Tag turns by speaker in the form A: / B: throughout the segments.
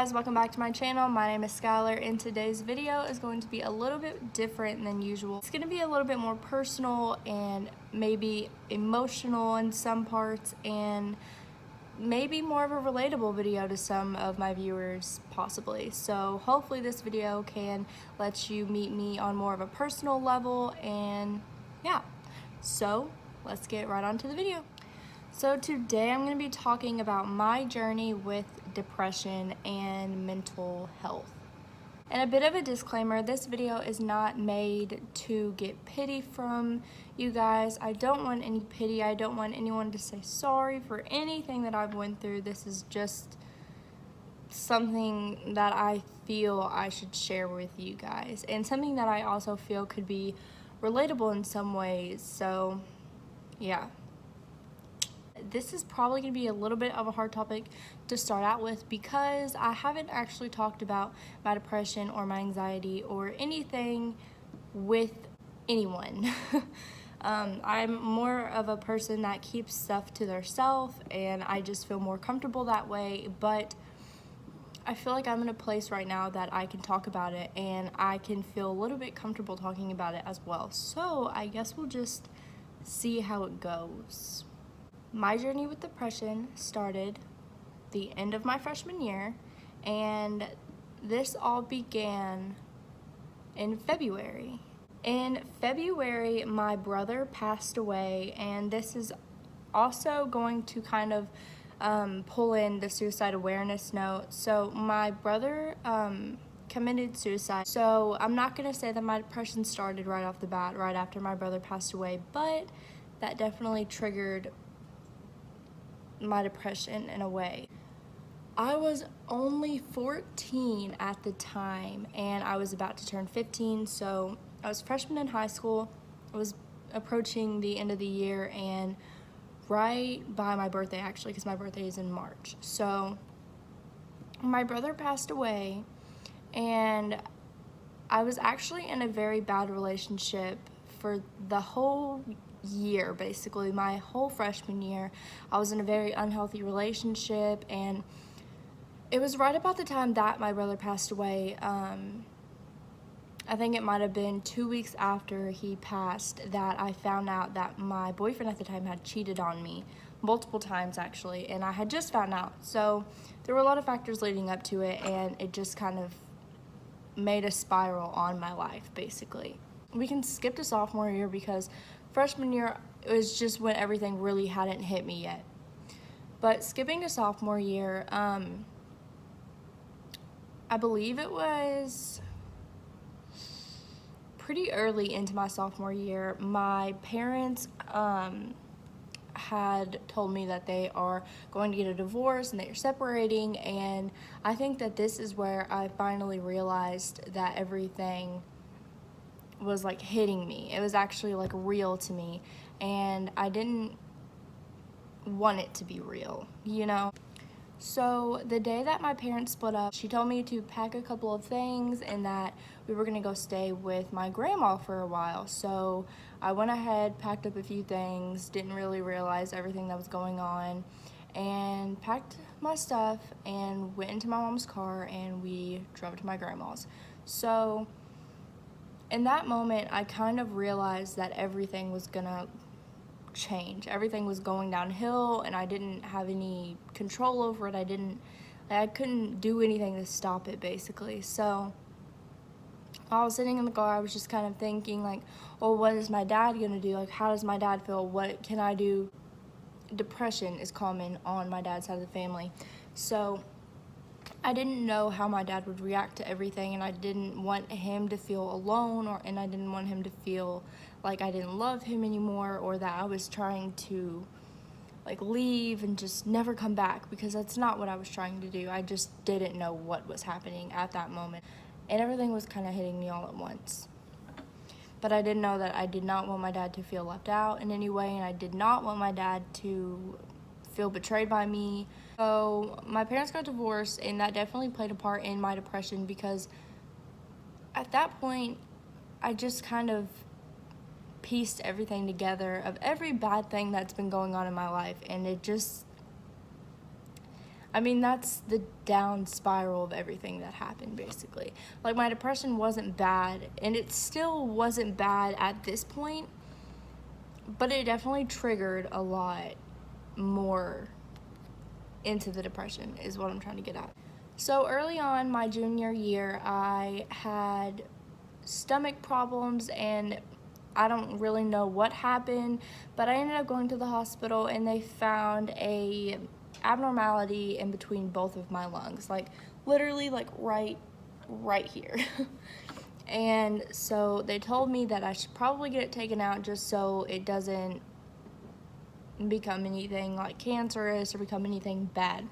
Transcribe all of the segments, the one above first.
A: guys, welcome back to my channel. My name is Skylar and today's video is going to be a little bit different than usual. It's going to be a little bit more personal and maybe emotional in some parts and maybe more of a relatable video to some of my viewers possibly. So hopefully this video can let you meet me on more of a personal level, and yeah, so let's get right on to the video. So today I'm going to be talking about my journey with depression and mental health. And a bit of a disclaimer, this video is not made to get pity from you guys. I don't want any pity. I don't want anyone to say sorry for anything that I've went through. This is just something that I feel I should share with you guys, and something that I also feel could be relatable in some ways. So yeah. This is probably going to be a little bit of a hard topic to start out with because I haven't actually talked about my depression or my anxiety or anything with anyone. I'm more of a person that keeps stuff to themselves, and I just feel more comfortable that way, but I feel like I'm in a place right now that I can talk about it and I can feel a little bit comfortable talking about it as well. So I guess we'll just see how it goes. My journey with depression started the end of my freshman year, and this all began in February. In February, my brother passed away, and this is also going to kind of pull in the suicide awareness note. So my brother committed suicide. So I'm not going to say that my depression started right off the bat, right after my brother passed away, but that definitely triggered my depression in a way. I was only 14 at the time, and I was about to turn 15, so I was a freshman in high school. I was approaching the end of the year, and right by my birthday, actually, because my birthday is in March. So my brother passed away, and I was actually in a very bad relationship for the whole year. Basically my whole freshman year I was in a very unhealthy relationship, and it was right about the time that my brother passed away. I think it might have been 2 weeks after he passed that I found out that my boyfriend at the time had cheated on me multiple times actually, and I had just found out. So there were a lot of factors leading up to it, and it just kind of made a spiral on my life basically. We can skip to sophomore year because freshman year was just when everything really hadn't hit me yet. But skipping to sophomore year, I believe it was pretty early into my sophomore year, my parents had told me that they are going to get a divorce and they are separating, and I think that this is where I finally realized that everything was like hitting me. It was actually like real to me, and I didn't want it to be real, you know? So the day that my parents split up, she told me to pack a couple of things and that we were gonna go stay with my grandma for a while. So I went ahead, packed up a few things, didn't really realize everything that was going on, and packed my stuff and went into my mom's car and we drove to my grandma's. So in that moment, I kind of realized that everything was gonna change. Everything was going downhill, and I didn't have any control over it. I couldn't do anything to stop it, basically. So while I was sitting in the car, I was just kind of thinking, like, well, what is my dad gonna do? Like, how does my dad feel? What can I do? Depression is common on my dad's side of the family. So I didn't know how my dad would react to everything, and I didn't want him to feel alone, and I didn't want him to feel like I didn't love him anymore, or that I was trying to like leave and just never come back, because that's not what I was trying to do. I just didn't know what was happening at that moment, and everything was kind of hitting me all at once. But I didn't know that I did not want my dad to feel left out in any way, and I did not want my dad to feel betrayed by me. So my parents got divorced, and that definitely played a part in my depression, because at that point I just kind of pieced everything together of every bad thing that's been going on in my life, and I mean, that's the down spiral of everything that happened, basically. Like, my depression wasn't bad, and it still wasn't bad at this point, but it definitely triggered a lot more into the depression, is what I'm trying to get at. So early on, my junior year, I had stomach problems, and I don't really know what happened, but I ended up going to the hospital, and they found a abnormality in between both of my lungs, like literally like right here. And so they told me that I should probably get it taken out just so it doesn't become anything like cancerous or become anything bad.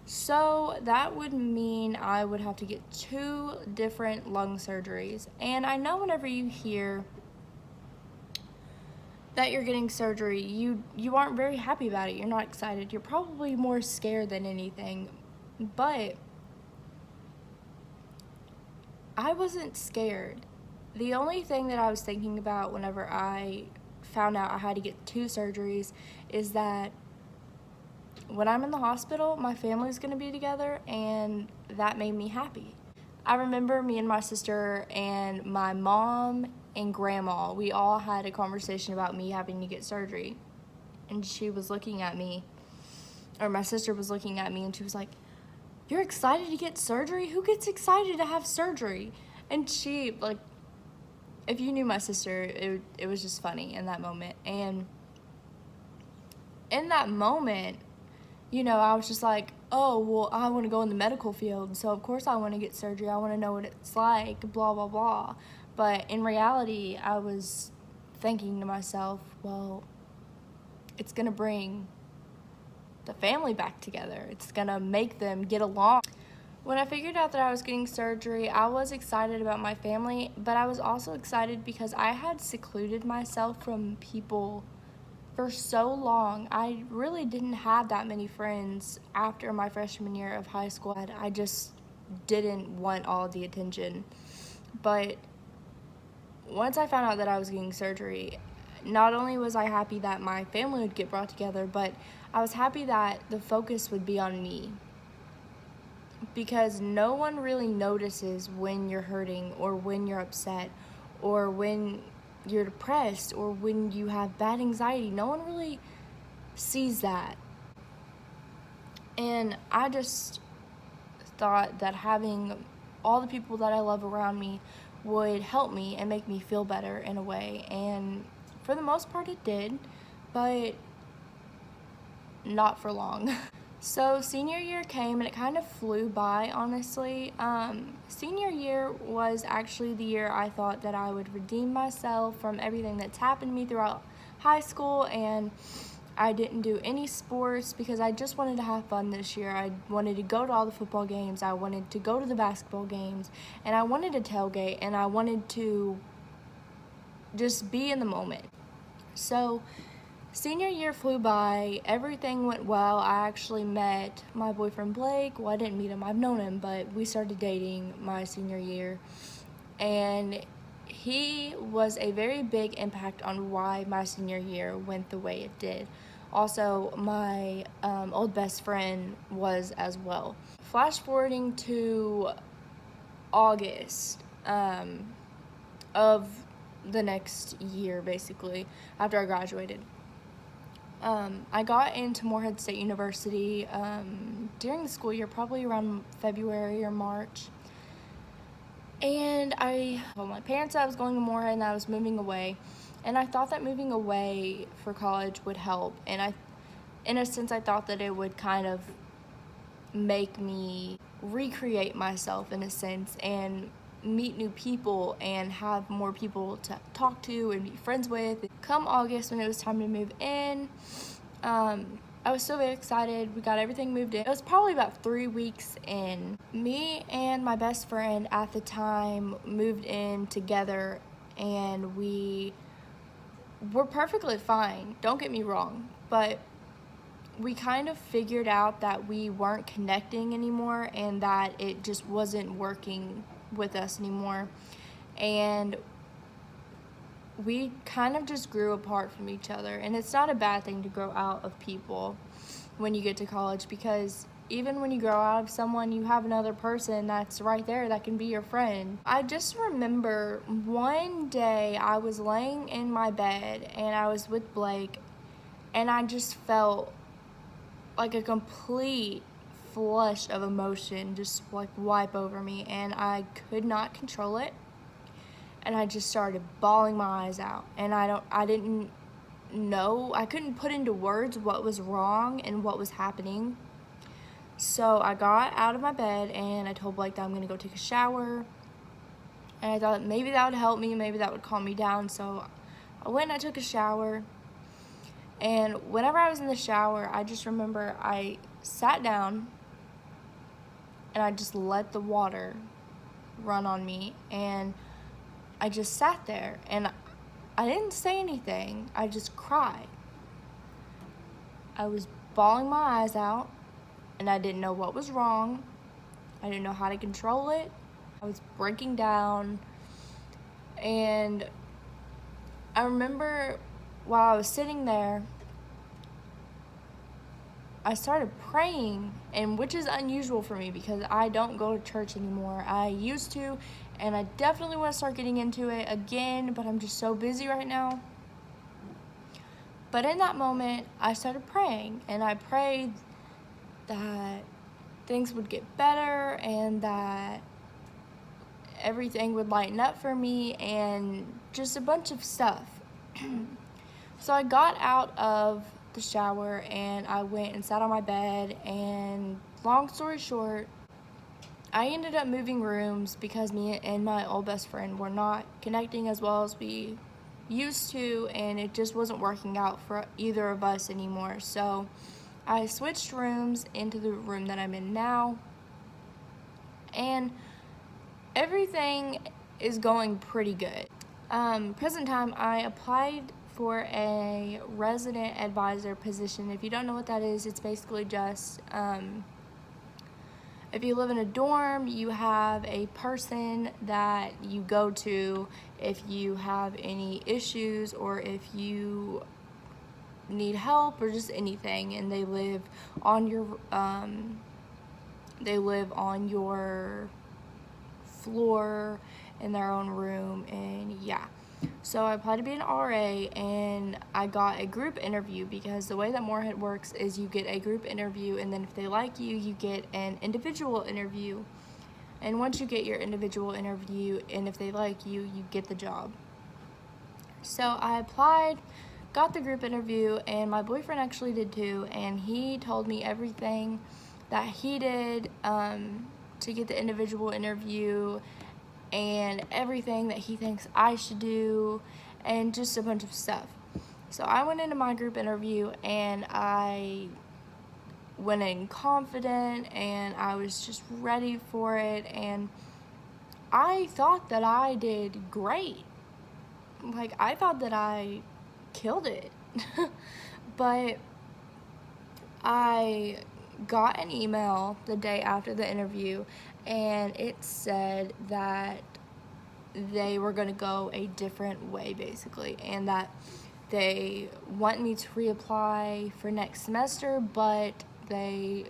A: So that would mean I would have to get 2 different lung surgeries. And I know whenever you hear that you're getting surgery, you aren't very happy about it. You're not excited. You're probably more scared than anything. But I wasn't scared. The only thing that I was thinking about whenever I found out I had to get 2 surgeries is that when I'm in the hospital, my family's gonna be together, and that made me happy. I remember me and my sister and my mom and grandma, we all had a conversation about me having to get surgery. And she was looking at me, or my sister was looking at me, and she was like, "You're excited to get surgery? Who gets excited to have surgery?" And she, like, if you knew my sister, it was just funny in that moment. And in that moment, you know, I was just like, oh, well, I want to go in the medical field, so of course I want to get surgery. I want to know what it's like, blah, blah, blah. But in reality, I was thinking to myself, well, it's going to bring the family back together. It's going to make them get along. When I figured out that I was getting surgery, I was excited about my family, but I was also excited because I had secluded myself from people for so long. I really didn't have that many friends after my freshman year of high school. I just didn't want all the attention. But once I found out that I was getting surgery, not only was I happy that my family would get brought together, but I was happy that the focus would be on me. Because no one really notices when you're hurting or when you're upset or when you're depressed or when you have bad anxiety. No one really sees that. And I just thought that having all the people that I love around me would help me and make me feel better in a way. And for the most part it did, but not for long. So senior year came and it kind of flew by, honestly. Senior year was actually the year I thought that I would redeem myself from everything that's happened to me throughout high school, and I didn't do any sports because I just wanted to have fun this year. I wanted to go to all the football games, I wanted to go to the basketball games, and I wanted to tailgate, and I wanted to just be in the moment. So senior year flew by, everything went well. I actually met my boyfriend Blake. Well, I didn't meet him, I've known him, but we started dating my senior year. And he was a very big impact on why my senior year went the way it did. Also, my old best friend was as well. Flash forwarding to August of the next year, basically, after I graduated. I got into Morehead State University during the school year, probably around February or March. And I told my parents that I was going to Morehead and I was moving away. And I thought that moving away for college would help. And in a sense, I thought that it would kind of make me recreate myself in a sense and meet new people and have more people to talk to and be friends with. Come August, when it was time to move in, I was so very excited. We got everything moved in. It was probably about 3 weeks in. Me and my best friend at the time moved in together, and we were perfectly fine, don't get me wrong, but we kind of figured out that we weren't connecting anymore and that it just wasn't working with us anymore. And we kind of just grew apart from each other. And it's not a bad thing to grow out of people when you get to college, because even when you grow out of someone, you have another person that's right there that can be your friend. I just remember one day I was laying in my bed and I was with Blake, and I just felt like a complete flush of emotion just like wipe over me, and I could not control it, and I just started bawling my eyes out. And I didn't know, I couldn't put into words what was wrong and what was happening. So I got out of my bed and I told Blake that I'm gonna go take a shower, and I thought maybe that would help me, maybe that would calm me down. So I went and I took a shower, and whenever I was in the shower, I just remember I sat down and I just let the water run on me, and I just sat there and I didn't say anything. I just cried. I was bawling my eyes out, and I didn't know what was wrong. I didn't know how to control it. I was breaking down, and I remember while I was sitting there, I started praying, and which is unusual for me because I don't go to church anymore. I used to, and I definitely want to start getting into it again, but I'm just so busy right now. But in that moment, I started praying, and I prayed that things would get better and that everything would lighten up for me and just a bunch of stuff. So I got out of the shower and I went and sat on my bed, and long story short, I ended up moving rooms because me and my old best friend were not connecting as well as we used to, and it just wasn't working out for either of us anymore. So I switched rooms into the room that I'm in now, and everything is going pretty good. Present time, I applied for a resident advisor position. If you don't know what that is, it's basically just if you live in a dorm, you have a person that you go to if you have any issues or if you need help or just anything, and they live on your floor in their own room. And yeah, so I applied to be an RA, and I got a group interview because the way that Morehead works is you get a group interview, and then if they like you, you get an individual interview. And once you get your individual interview, and if they like you, you get the job. So I applied, got the group interview, and my boyfriend actually did too, and he told me everything that he did to get the individual interview and everything that he thinks I should do and just a bunch of stuff. So I went into my group interview and I went in confident and I was just ready for it, and I thought that I did great. Like, I thought that I killed it. But I got an email the day after the interview, and it said that they were going to go a different way, basically, and that they want me to reapply for next semester, but they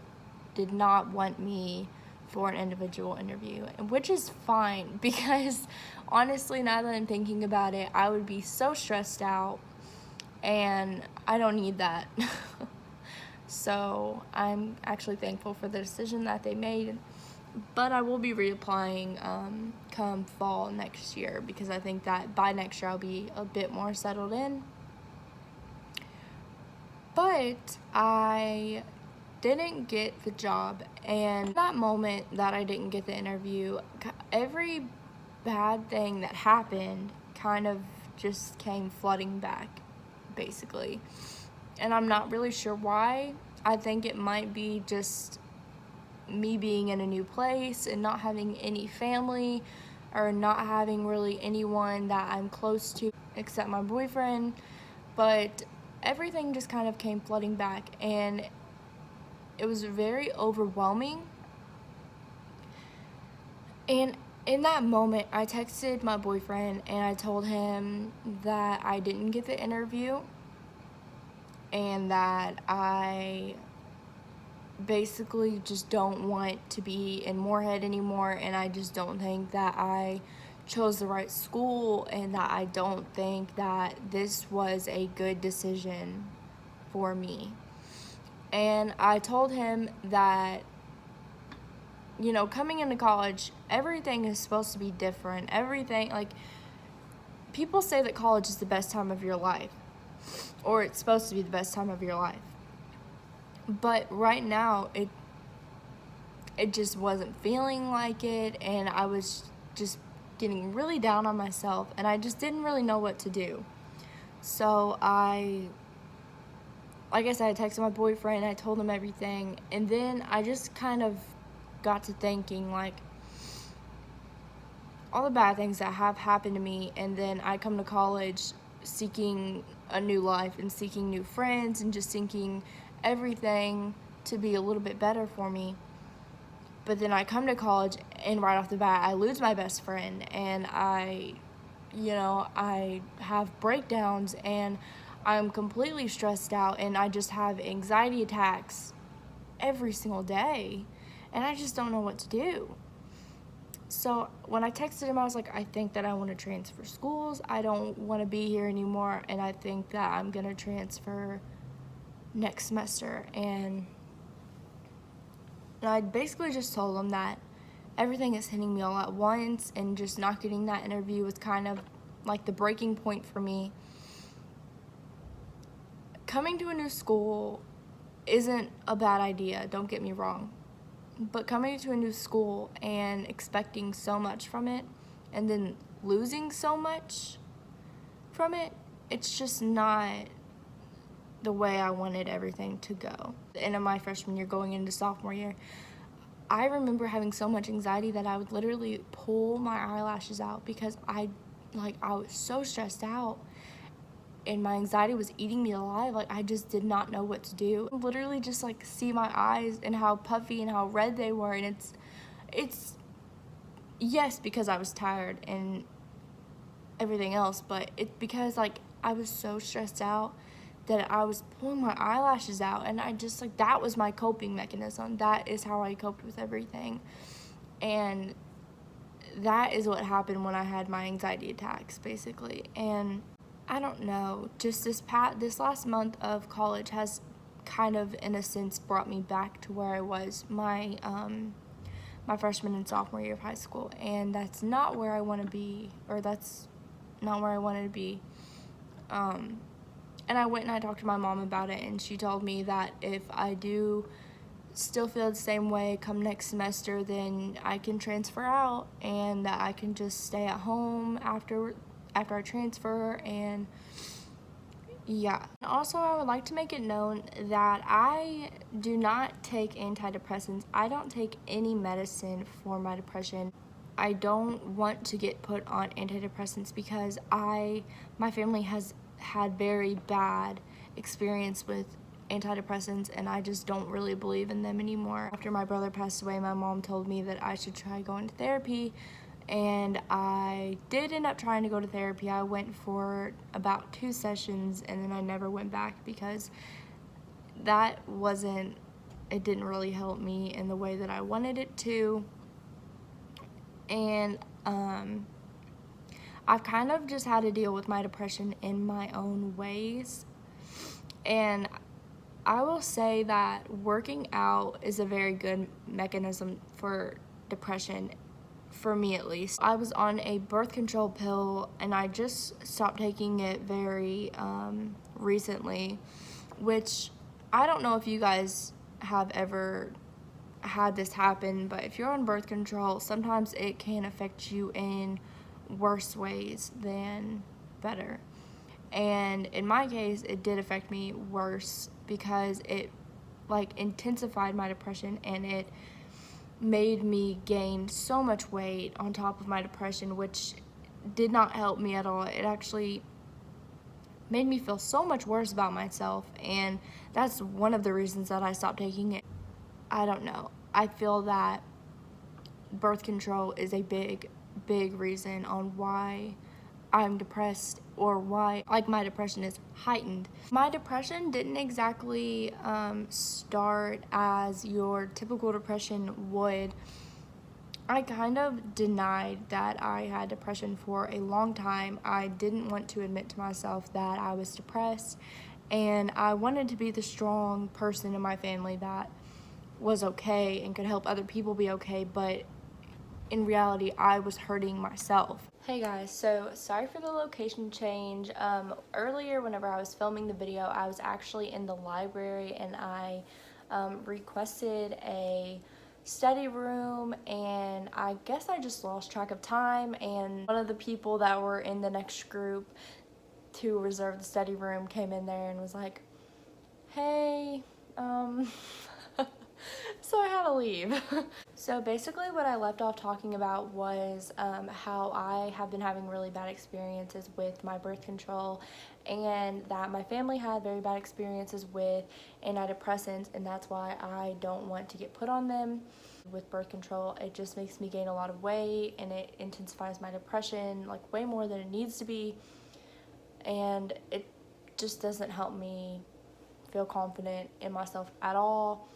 A: did not want me for an individual interview, which is fine because honestly, now that I'm thinking about it, I would be so stressed out, and I don't need that. So I'm actually thankful for the decision that they made, but I will be reapplying come fall next year because I think that by next year I'll be a bit more settled in. But I didn't get the job, and that moment that I didn't get the interview, every bad thing that happened kind of just came flooding back, basically. And I'm not really sure why. I think it might be just me being in a new place and not having any family or not having really anyone that I'm close to except my boyfriend. But everything just kind of came flooding back, and it was very overwhelming. And in that moment, I texted my boyfriend and I told him that I didn't get the interview and that I basically just don't want to be in Moorhead anymore, and I just don't think that I chose the right school, and that I don't think that this was a good decision for me. And I told him that, you know, coming into college, everything is supposed to be different. Everything, like, people say that college is the best time of your life, or it's supposed to be the best time of your life. But right now, it just wasn't feeling like it, and I was just getting really down on myself, and I just didn't really know what to do. So like I said, I texted my boyfriend, I told him everything, and then I just kind of got to thinking, like, all the bad things that have happened to me, and then I come to college seeking a new life and seeking new friends and just seeking everything to be a little bit better for me. But then I come to college, and right off the bat, I lose my best friend, and I have breakdowns, and I'm completely stressed out, and I just have anxiety attacks every single day, and I just don't know what to do. So when I texted him, I was like, I think that I want to transfer schools. I don't want to be here anymore, and I think that I'm going to transfer next semester. And I basically just told him that everything is hitting me all at once, and just not getting that interview was kind of like the breaking point for me. Coming to a new school isn't a bad idea, don't get me wrong. But coming to a new school and expecting so much from it, and then losing so much from it, it's just not the way I wanted everything to go. The end of my freshman year going into sophomore year, I remember having so much anxiety that I would literally pull my eyelashes out because I was so stressed out, and my anxiety was eating me alive. Like, I just did not know what to do. Literally just like see my eyes and how puffy and how red they were, and it's yes, because I was tired and everything else, but it's because like I was so stressed out that I was pulling my eyelashes out, and I just like, that was my coping mechanism. That is how I coped with everything. And that is what happened when I had my anxiety attacks, basically. And I don't know, just this last month of college has kind of, in a sense, brought me back to where I was my freshman and sophomore year of high school, and that's not where I want to be, or that's not where I wanted to be. And I went and I talked to my mom about it, and she told me that if I do still feel the same way come next semester, then I can transfer out, and that I can just stay at home after I transfer. And yeah. Also, I would like to make it known that I do not take antidepressants. I don't take any medicine for my depression. I don't want to get put on antidepressants because my family has had very bad experience with antidepressants, and I just don't really believe in them anymore. After my brother passed away, my mom told me that I should try going to therapy, and I did end up trying to go to therapy. I went for about 2 sessions, and then I never went back because it didn't really help me in the way that I wanted it to. And I've kind of just had to deal with my depression in my own ways. And I will say that working out is a very good mechanism for depression, for me at least. I was on a birth control pill, and I just stopped taking it very recently, which I don't know if you guys have ever had this happen, but if you're on birth control, sometimes it can affect you in worse ways than better. And in my case, it did affect me worse because it intensified my depression, and it made me gain so much weight on top of my depression, which did not help me at all. It actually made me feel so much worse about myself, and that's one of the reasons that I stopped taking it. I don't know. I feel that birth control is a big reason on why I'm depressed, or why like my depression is heightened. My depression didn't exactly start as your typical depression would. I kind of denied that I had depression for a long time. I didn't want to admit to myself that I was depressed, and I wanted to be the strong person in my family that was okay and could help other people be okay, but in reality, I was hurting myself. Hey guys, so sorry for the location change. Earlier, whenever I was filming the video, I was actually in the library, and I requested a study room, and I guess I just lost track of time, and one of the people that were in the next group to reserve the study room came in there and was like, hey, so I had to leave. So basically what I left off talking about was how I have been having really bad experiences with my birth control, and that my family had very bad experiences with antidepressants, and that's why I don't want to get put on them. With birth control, it just makes me gain a lot of weight, and it intensifies my depression like way more than it needs to be, and it just doesn't help me feel confident in myself at all.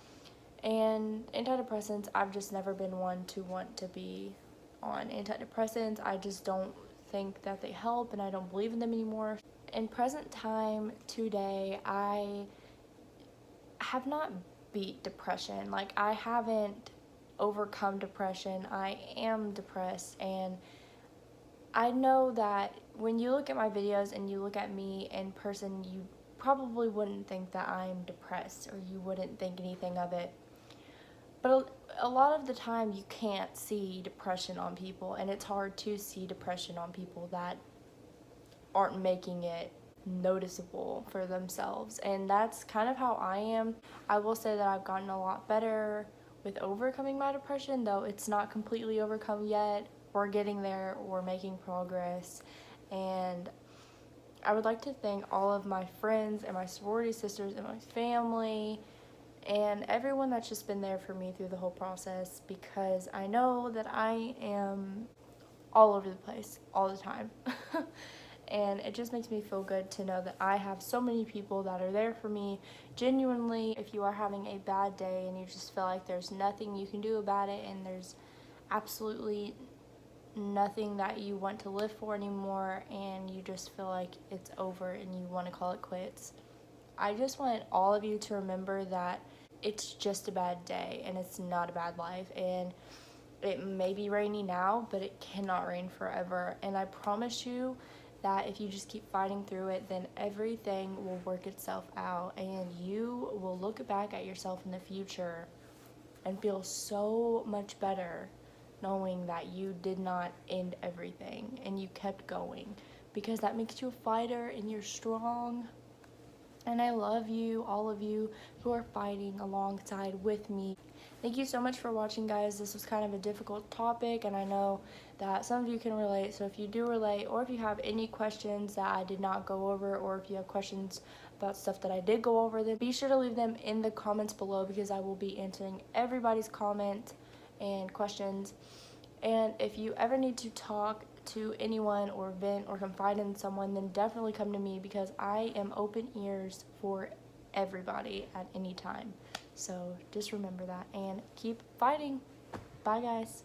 A: And antidepressants, I've just never been one to want to be on antidepressants. I just don't think that they help, and I don't believe in them anymore. In present time today, I have not beat depression. Like, I haven't overcome depression. I am depressed, and I know that when you look at my videos and you look at me in person, you probably wouldn't think that I'm depressed, or you wouldn't think anything of it. But a lot of the time you can't see depression on people, and it's hard to see depression on people that aren't making it noticeable for themselves. And that's kind of how I am. I will say that I've gotten a lot better with overcoming my depression, though it's not completely overcome yet. We're getting there, we're making progress, and I would like to thank all of my friends and my sorority sisters and my family and everyone that's just been there for me through the whole process, because I know that I am all over the place all the time. And it just makes me feel good to know that I have so many people that are there for me genuinely. If you are having a bad day and you just feel like there's nothing you can do about it, and there's absolutely nothing that you want to live for anymore, and you just feel like it's over and you want to call it quits, I just want all of you to remember that it's just a bad day, and it's not a bad life, and it may be rainy now, but it cannot rain forever. And I promise you that if you just keep fighting through it, then everything will work itself out, and you will look back at yourself in the future and feel so much better knowing that you did not end everything and you kept going, because that makes you a fighter and you're strong. And I love you, all of you who are fighting alongside with me. Thank you so much for watching, guys. This was kind of a difficult topic, and I know that some of you can relate. So if you do relate, or if you have any questions that I did not go over, or if you have questions about stuff that I did go over, then be sure to leave them in the comments below, because I will be answering everybody's comment and questions. And if you ever need to talk to anyone or vent or confide in someone, then definitely come to me, because I am open ears for everybody at any time. So just remember that and keep fighting. Bye, guys.